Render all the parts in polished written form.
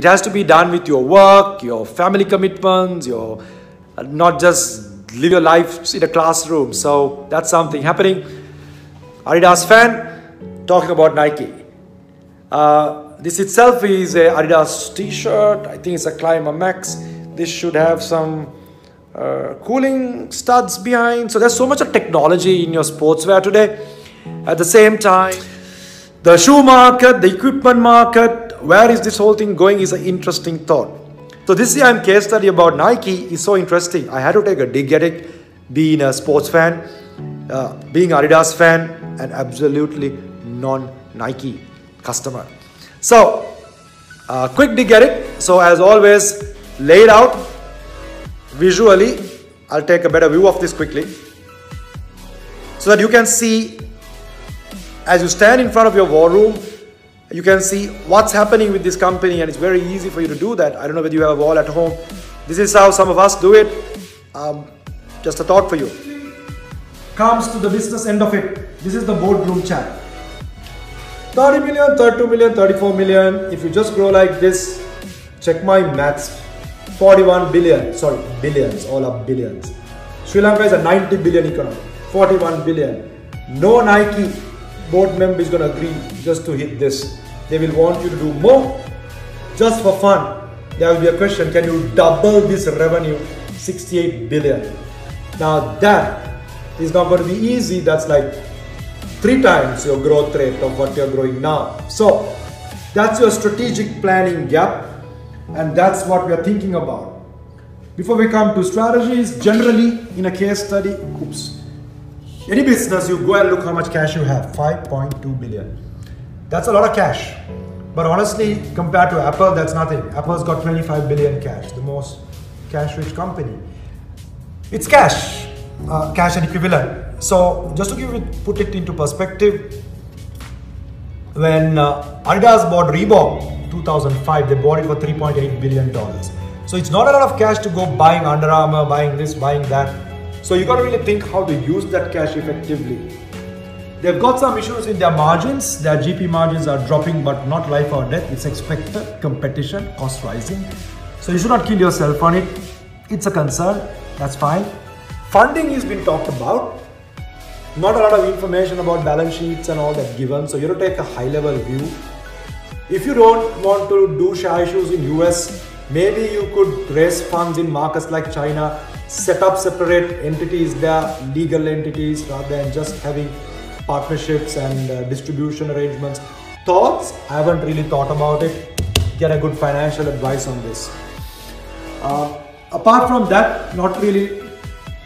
It has to be done with your work, your family commitments, your not just live your life in a classroom. So that's something happening. Adidas fan, talking about Nike. This itself is a Adidas t-shirt. I think it's a Clima Max. This should have some cooling studs behind. So there's so much of technology in your sportswear today. At the same time, the shoe market, the equipment market, where is this whole thing going is an interesting thought. So this year case study about Nike is so interesting. I had to take a dig at it, being a sports fan, being Adidas fan, and absolutely non-Nike customer. So, quick dig at it. So as always, laid out visually. I'll take a better view of this quickly, so that you can see, as you stand in front of your war room, you can see what's happening with this company, and it's very easy for you to do that. I don't know whether you have a wall at home. This is how some of us do it. Just a thought for you. Comes to the business end of it. This is the boardroom chat. 30 million, 32 million, 34 million. If you just grow like this, check my maths. 41 billion, sorry, billions, all up billions. Sri Lanka is a 90 billion economy. 41 billion. No Nike board member is going to agree just to hit this. They will want you to do more just for fun. There will be a question, can you double this revenue? 68 billion. Now that is not going to be easy. That's like 3 times your growth rate of what you're growing now. So that's your strategic planning gap, and that's what we are thinking about. Before we come to strategies, generally in a case study, any business, you go and look how much cash you have, 5.2 billion. That's a lot of cash. But honestly, compared to Apple, that's nothing. Apple's got 25 billion cash, the most cash-rich company. It's cash, cash and equivalent. So just to put it into perspective, when Adidas bought Reebok 2005, they bought it for $3.8 billion. So it's not a lot of cash to go buying Under Armour, buying this, buying that. So you got to really think how to use that cash effectively. They've got some issues in their margins. Their GP margins are dropping, but not life or death. It's expected, competition, cost rising. So you should not kill yourself on it. It's a concern, that's fine. Funding has been talked about. Not a lot of information about balance sheets and all that given. So you have to take a high level view. If you don't want to do share issues in US, maybe you could raise funds in markets like China, set up separate entities there, legal entities, rather than just having partnerships and distribution arrangements. Thoughts? I haven't really thought about it. Get a good financial advice on this. Apart from that, not really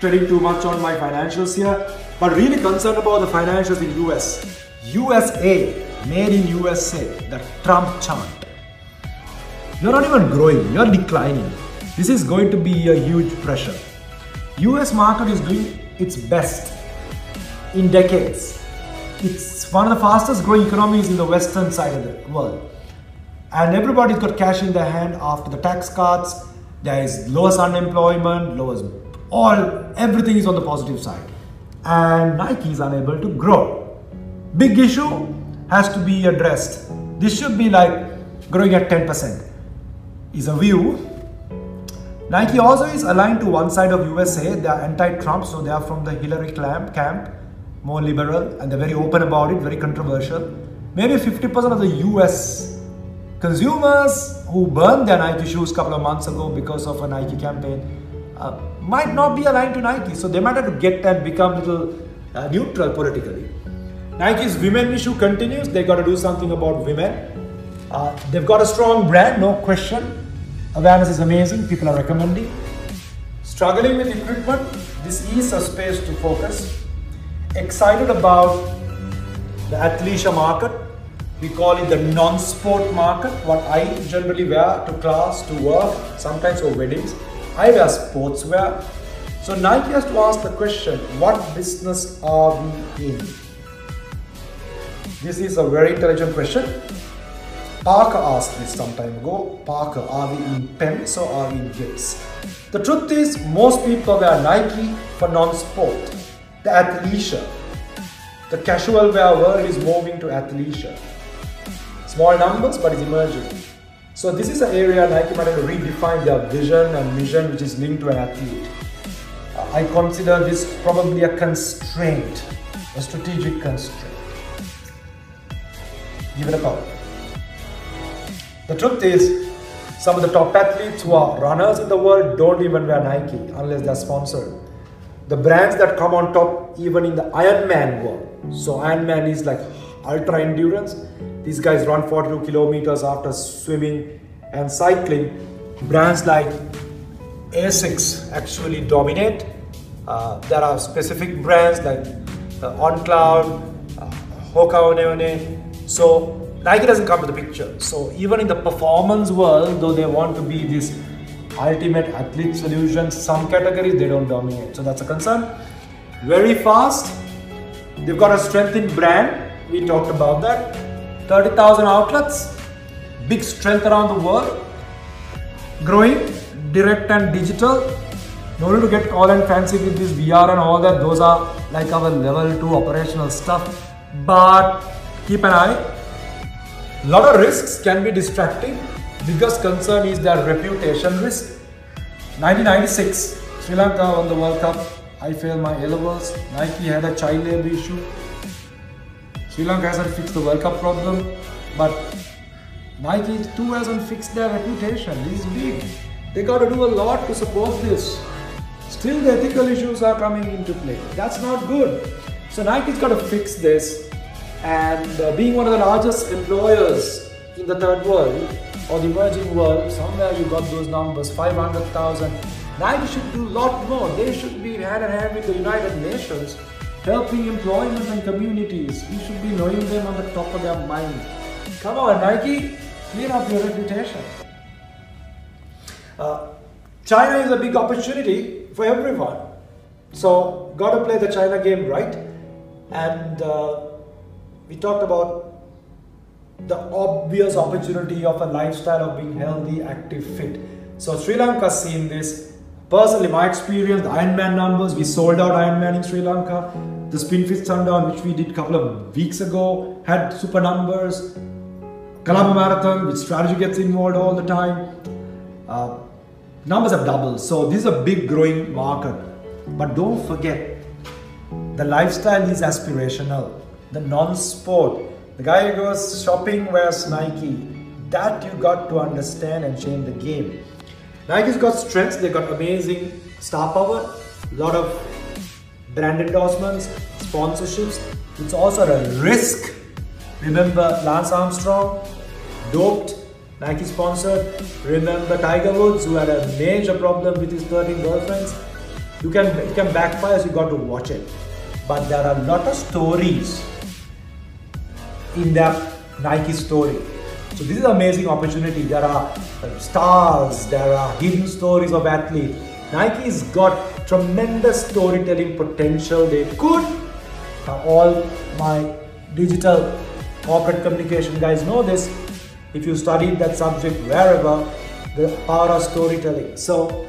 treading too much on my financials here, but really concerned about the financials in US. USA, made in USA, the Trump chant. You're not even growing, you're declining. This is going to be a huge pressure. US market is doing its best in decades. It's one of the fastest growing economies in the western side of the world. And everybody's got cash in their hand after the tax cuts. There is lowest unemployment, everything is on the positive side. And Nike is unable to grow. Big issue has to be addressed. This should be like growing at 10%. Is a view. Nike also is aligned to one side of USA. They are anti-Trump, so they are from the Hillary camp, more liberal, and they're very open about it, very controversial. Maybe 50% of the US consumers who burned their Nike shoes a couple of months ago because of a Nike campaign might not be aligned to Nike, so they might have to get and become a little neutral politically. Nike's women issue continues. They got to do something about women. They've got a strong brand, no question. Awareness is amazing, people are recommending. Struggling with equipment, this is a space to focus. Excited about the athleisure market. We call it the non-sport market, what I generally wear to class, to work, sometimes for weddings. I wear sportswear. So Nike has to ask the question, what business are we in? This is a very intelligent question. Parker asked this some time ago. Parker, are we in pens or are we in gifts? The truth is, most people wear Nike for non-sport. The athleisure. The casual wear world is moving to athleisure. Small numbers, but it's emerging. So this is an area Nike might have to redefine their vision and mission, which is linked to an athlete. I consider this probably a constraint, a strategic constraint. Give it a call. The truth is, some of the top athletes who are runners in the world don't even wear Nike unless they're sponsored. The brands that come on top even in the Ironman world. So Ironman is like ultra endurance. These guys run 42 kilometers after swimming and cycling. Brands like ASICS actually dominate. There are specific brands like OnCloud, Hoka One. So Nike doesn't come to the picture. So even in the performance world, though they want to be this ultimate athlete solution, some categories they don't dominate. So that's a concern. Very fast. They've got a strengthened brand. We talked about that. 30,000 outlets. Big strength around the world. Growing, direct and digital. No need to get all and fancy with this VR and all that. Those are like our level 2 operational stuff. But keep an eye. A lot of risks can be distracting. Biggest concern is their reputation risk. 1996, Sri Lanka won the World Cup. I failed my A-levels. Nike had a child labor issue. Sri Lanka hasn't fixed the World Cup problem, but Nike too hasn't fixed their reputation. This is big. They got to do a lot to support this. Still, the ethical issues are coming into play. That's not good. So Nike's got to fix this. And being one of the largest employers in the third world or the emerging world, somewhere you got those numbers, 500,000. Nike should do a lot more. They should be hand in hand with the United Nations, helping employment and communities. We should be knowing them on the top of their mind. Come on, Nike, clean up your reputation. China is a big opportunity for everyone. So, got to play the China game right. And we talked about the obvious opportunity of a lifestyle of being healthy, active, fit. So Sri Lanka's seen this. Personally, my experience, the Ironman numbers, we sold out Ironman in Sri Lanka. The Spinfit Sundown, which we did a couple of weeks ago, had super numbers. Colombo Marathon, which strategy gets involved all the time. Numbers have doubled. So this is a big growing market. But don't forget, the lifestyle is aspirational. The non-sport, the guy who goes shopping wears Nike. That you got to understand and change the game. Nike's got strengths, they got amazing star power, a lot of brand endorsements, sponsorships. It's also a risk. Remember Lance Armstrong, doped, Nike sponsored. Remember Tiger Woods, who had a major problem with his 13 girlfriends. It can backfire, so you got to watch it. But there are a lot of stories in that Nike story. So this is an amazing opportunity. There are stars, there are hidden stories of athletes. Nike's got tremendous storytelling potential. They could, all my digital corporate communication guys know this, if you studied that subject wherever, the power of storytelling. So,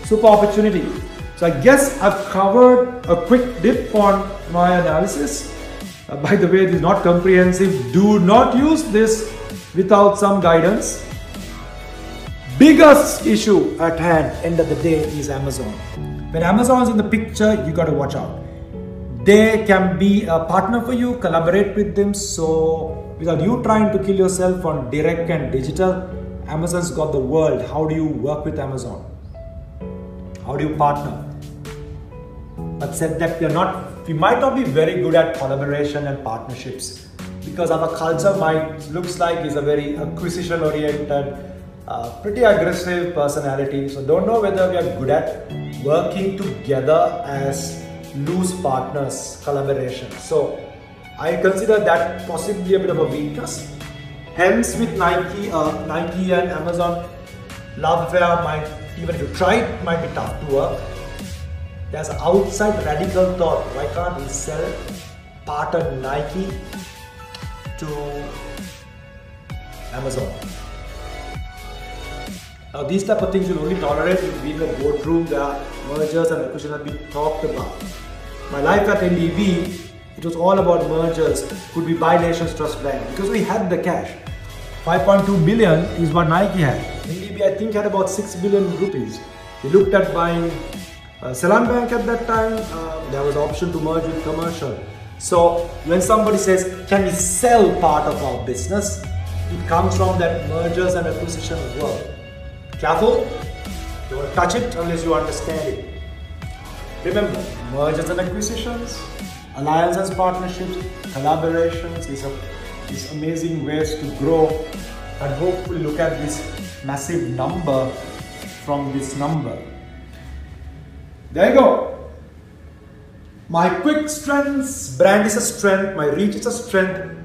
super opportunity. So I guess I've covered a quick dip on my analysis. By the way, this is not comprehensive. Do not use this without some guidance. Biggest issue at hand, end of the day, is Amazon. When Amazon is in the picture, you got to watch out. They can be a partner for you, collaborate with them. So without you trying to kill yourself on direct and digital, Amazon's got the world. How do you work with Amazon? How do you partner? But said that we might not be very good at collaboration and partnerships because our culture looks like is a very acquisition oriented, pretty aggressive personality. So don't know whether we are good at working together as loose partners, collaboration. So I consider that possibly a bit of a weakness. Hence with Nike and Amazon, love affair even if you try it, might be tough to work. There's an outside radical thought. Why can't we sell part of Nike to Amazon? Now these type of things you'll only tolerate if we in the boardroom, there are mergers and acquisitions have been talked about. My life at NDB, it was all about mergers. Could we buy Nations Trust Bank? Because we had the cash. 5.2 billion is what Nike had. NDB I think had about 6 billion rupees. They looked at buying Ceylon Bank at that time. There was option to merge with commercial. So when somebody says, can we sell part of our business? It comes from that mergers and acquisition world. Careful, don't touch it unless you understand it. Remember, mergers and acquisitions, alliances, partnerships, collaborations is amazing ways to grow and hopefully look at this massive number from this number. There you go. My quick strengths, brand is a strength, my reach is a strength,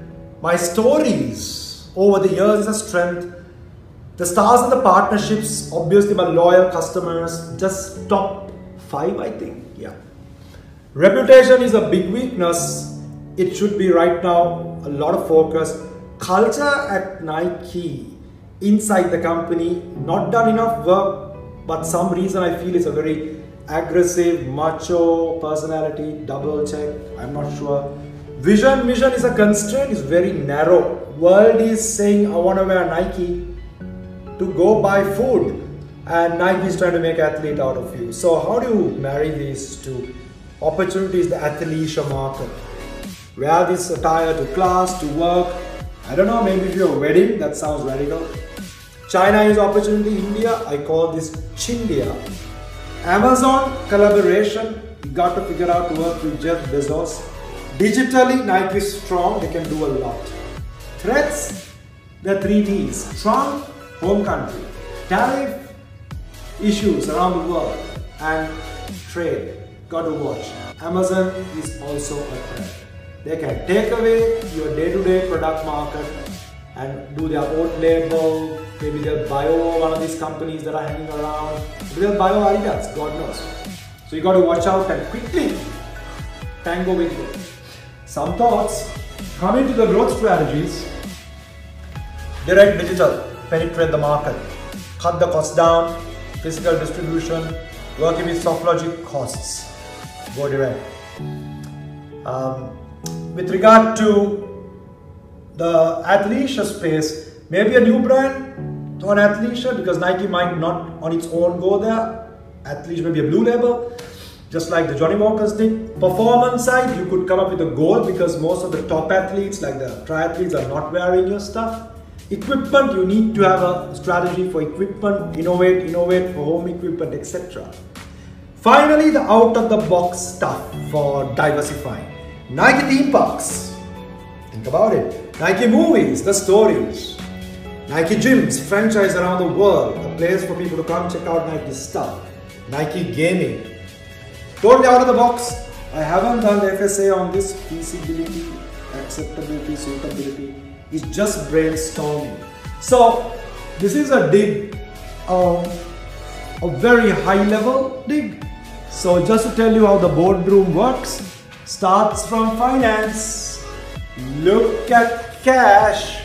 my stories over the years is a strength. The stars and the partnerships, obviously my loyal customers, just top 5 I think, yeah. Reputation is a big weakness. It should be right now a lot of focus. Culture at Nike, inside the company, not done enough work, but some reason I feel is a very aggressive, macho personality, double check, I'm not sure. Vision is a constraint, is very narrow. World is saying I want to wear Nike to go buy food, and Nike is trying to make athlete out of you. So how do you marry these two? Opportunity is the athleisure market. Wear this attire to class, to work. I don't know, maybe if you're a wedding, that sounds radical. China is opportunity, India, I call this Chindia. Amazon collaboration, you got to figure out to work with Jeff Bezos. Digitally, Nike is strong, they can do a lot. Threats, the 3 Ts. Trump, home country. Tariff issues around the world. And trade, got to watch. Amazon is also a threat. They can take away your day-to-day product market and do their own label. Maybe they'll buy over one of these companies that are hanging around. Maybe they'll buy over Adidas, God knows. So you got to watch out and quickly tango with it. Some thoughts. Coming to the growth strategies. Direct digital, penetrate the market. Cut the costs down, physical distribution, working with soft logic costs. Go direct. With regard to the athleisure space, maybe a new brand on athleisure, because Nike might not on its own go there. Athleisure may be a blue label, just like the Johnny Walkers did. Performance side, you could come up with a goal, because most of the top athletes, like the triathletes, are not wearing your stuff. Equipment, you need to have a strategy for equipment, innovate for home equipment, etc. Finally, the out-of-the-box stuff for diversifying. Nike theme parks, think about it. Nike movies, the stories. Nike gyms, franchise around the world, a place for people to come check out Nike stuff. Nike gaming. Totally out of the box. I haven't done the FSA on this. Feasibility, acceptability, suitability. It's just brainstorming. So this is a dig, a very high level dig. So just to tell you how the boardroom works, starts from finance, look at cash,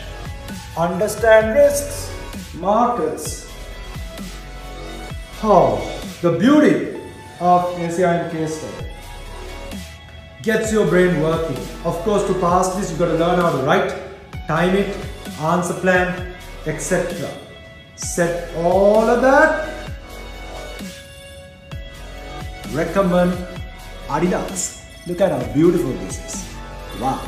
understand risks, markets. Oh, the beauty of ACI and case study gets your brain working. Of course, to pass this, you got to learn how to write, time it, answer plan, etc. Set all of that. Recommend Adidas. Look at how beautiful this is. Wow.